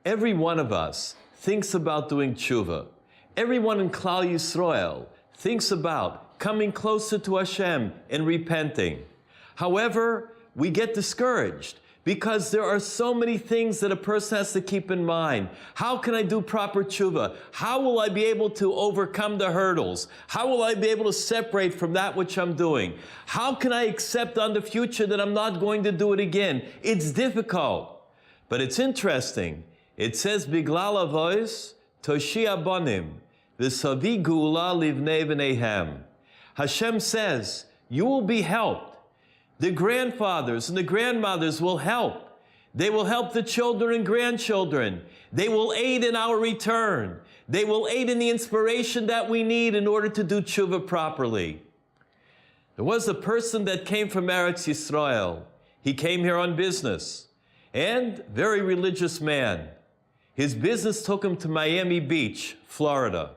Every one of us thinks about doing tshuva. Everyone in Klal Yisrael thinks about coming closer to Hashem and repenting. However, we get discouraged because there are so many things that a person has to keep in mind. How can I do proper tshuva? How will I be able to overcome the hurdles? How will I be able to separate from that which I'm doing? How can I accept on the future that I'm not going to do it again? It's difficult. But it's interesting. It says, Biglal avois toshia bonim v'savi geula livnei v'neihem. Hashem says, you will be helped. The grandfathers and the grandmothers will help. They will help the children and grandchildren. They will aid in our return. They will aid in the inspiration that we need in order to do tshuva properly. There was a person that came from Eretz Yisrael. He came here on business, and very religious man. His business took him to Miami Beach, Florida.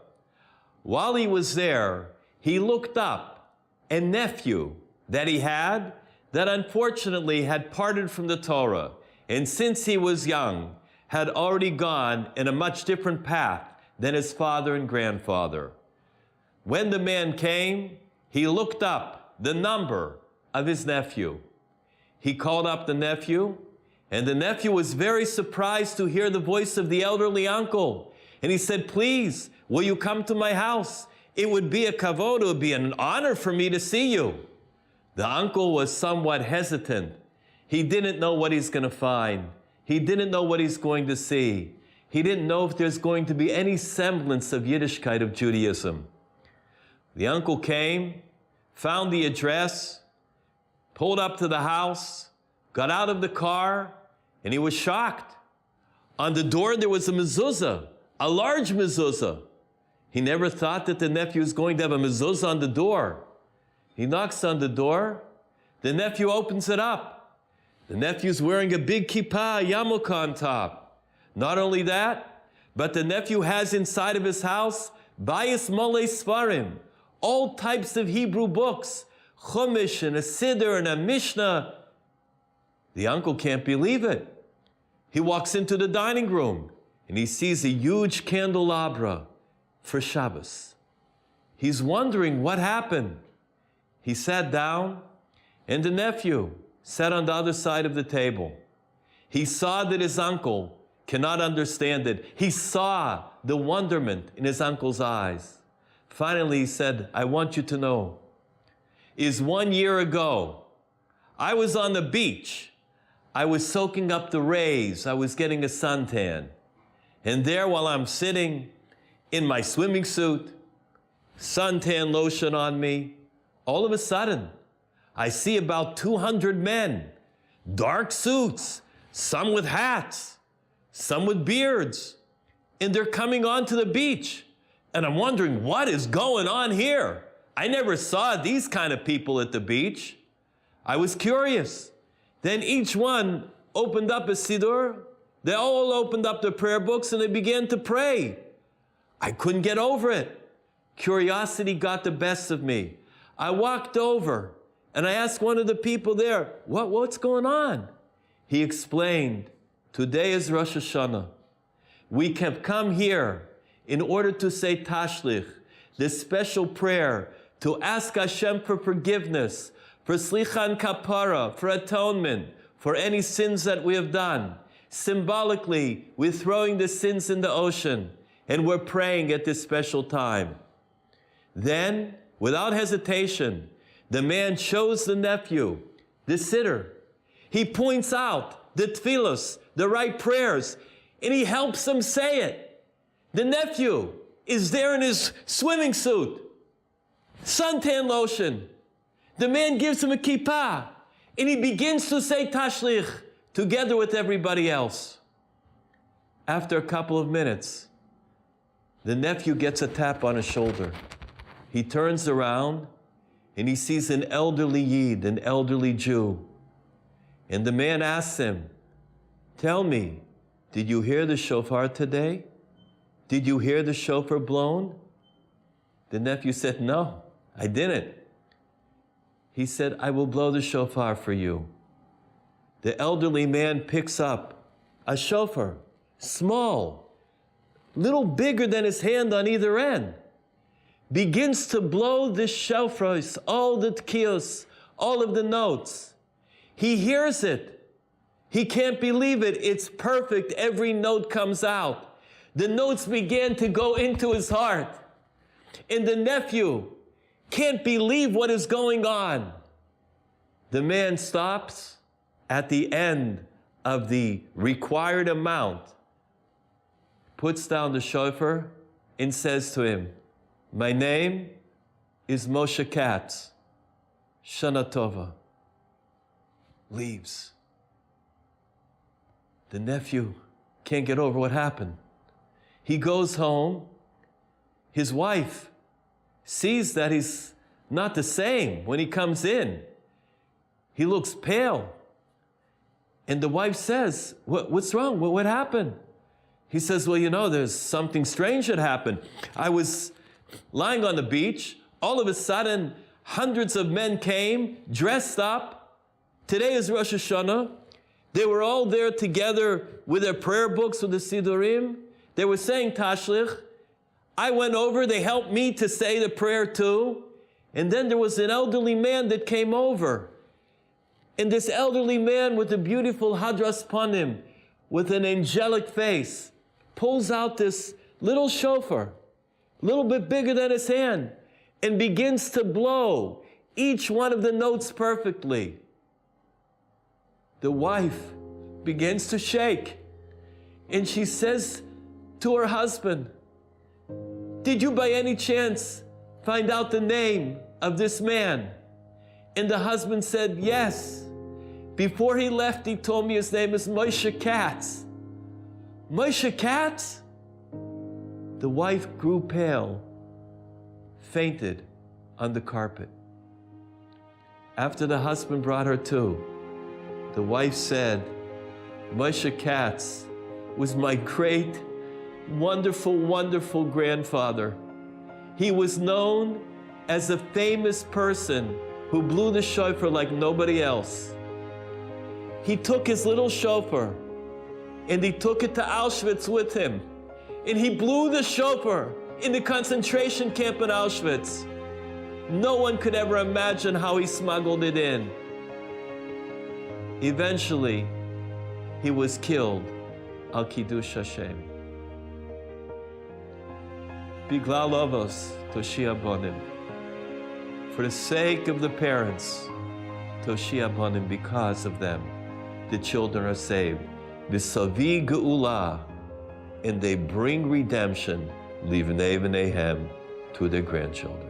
While he was there, he looked up a nephew that he had that unfortunately had parted from the Torah, and since he was young, had already gone in a much different path than his father and grandfather. When the man came, he looked up the number of his nephew. He called up the nephew, and the nephew was very surprised to hear the voice of the elderly uncle. And he said, please, will you come to my house? It would be a kavod, it would be an honor for me to see you. The uncle was somewhat hesitant. He didn't know what he's going to find. He didn't know what he's going to see. He didn't know if there's going to be any semblance of Yiddishkeit, of Judaism. The uncle came, found the address, pulled up to the house, got out of the car, and he was shocked. On the door there was a mezuzah, a large mezuzah. He never thought that the nephew was going to have a mezuzah on the door. He knocks on the door. The nephew opens it up. The nephew's wearing a big kippah, a yarmulke on top. Not only that, but the nephew has inside of his house bayis molei sfarim, all types of Hebrew books, Chumash and a Siddur and a Mishnah. The uncle can't believe it. He walks into the dining room and he sees a huge candelabra for Shabbos. He's wondering what happened. He sat down, and the nephew sat on the other side of the table. He saw that his uncle cannot understand it. He saw the wonderment in his uncle's eyes. Finally, he said, I want you to know, is 1 year ago, I was on the beach. I was soaking up the rays. I was getting a suntan. And there, while I'm sitting in my swimming suit, suntan lotion on me, all of a sudden, I see about 200 men, dark suits, some with hats, some with beards, and they're coming onto the beach. And I'm wondering, what is going on here? I never saw these kind of people at the beach. I was curious. Then each one opened up a siddur. They all opened up their prayer books and they began to pray. I couldn't get over it. Curiosity got the best of me. I walked over and I asked one of the people there, what's going on? He explained, today is Rosh Hashanah. We have come here in order to say Tashlich, this special prayer, to ask Hashem for forgiveness, for Slichan Kapara, for atonement, for any sins that we have done. Symbolically, we're throwing the sins in the ocean and we're praying at this special time. Then, without hesitation, the man shows the nephew the siddur. He points out the tefillos, the right prayers, and he helps him say it. The nephew is there in his swimming suit, suntan lotion. The man gives him a kippah, and he begins to say tashlich together with everybody else. After a couple of minutes, the nephew gets a tap on his shoulder. He turns around and he sees an elderly Yid, an elderly Jew. And the man asks him, tell me, did you hear the shofar today? Did you hear the shofar blown? The nephew said, no, I didn't. He said, I will blow the shofar for you. The elderly man picks up a shofar, small, little bigger than his hand on either end, begins to blow the shofars, all the tkiyos, all of the notes. He hears it. He can't believe it. It's perfect. Every note comes out. The notes began to go into his heart. And the nephew can't believe what is going on. The man stops at the end of the required amount, puts down the shofar, and says to him, "My name is Moshe Katz. Shana Tova." Leaves. The nephew can't get over what happened. He goes home. His wife sees that he's not the same when he comes in. He looks pale. And the wife says, what's wrong? What happened? He says, well, you know, there's something strange that happened. I was lying on the beach. All of a sudden, hundreds of men came, dressed up. Today is Rosh Hashanah. They were all there together with their prayer books, with the Sidurim. They were saying Tashlich. I went over. They helped me to say the prayer too. And then there was an elderly man that came over. And this elderly man with a beautiful hadras panim, with an angelic face, pulls out this little shofar, a little bit bigger than his hand, and begins to blow each one of the notes perfectly. The wife begins to shake, and she says to her husband, "Did you by any chance find out the name of this man?" And the husband said, "Yes. Before he left, he told me his name is Moshe Katz." Moshe Katz? The wife grew pale, fainted on the carpet. After the husband brought her to, the wife said, "Moshe Katz was my great, wonderful, wonderful grandfather. He was known as a famous person who blew the shofar like nobody else. He took his little shofar and he took it to Auschwitz with him. And he blew the shofar in the concentration camp in Auschwitz. No one could ever imagine how he smuggled it in. Eventually, he was killed al Kiddush Hashem. Biglal avos toshia bonim. For the sake of the parents, toshia bonim, because of them, the children are saved. V'savi geula, and they bring redemption, livnei v'neihem, to their grandchildren.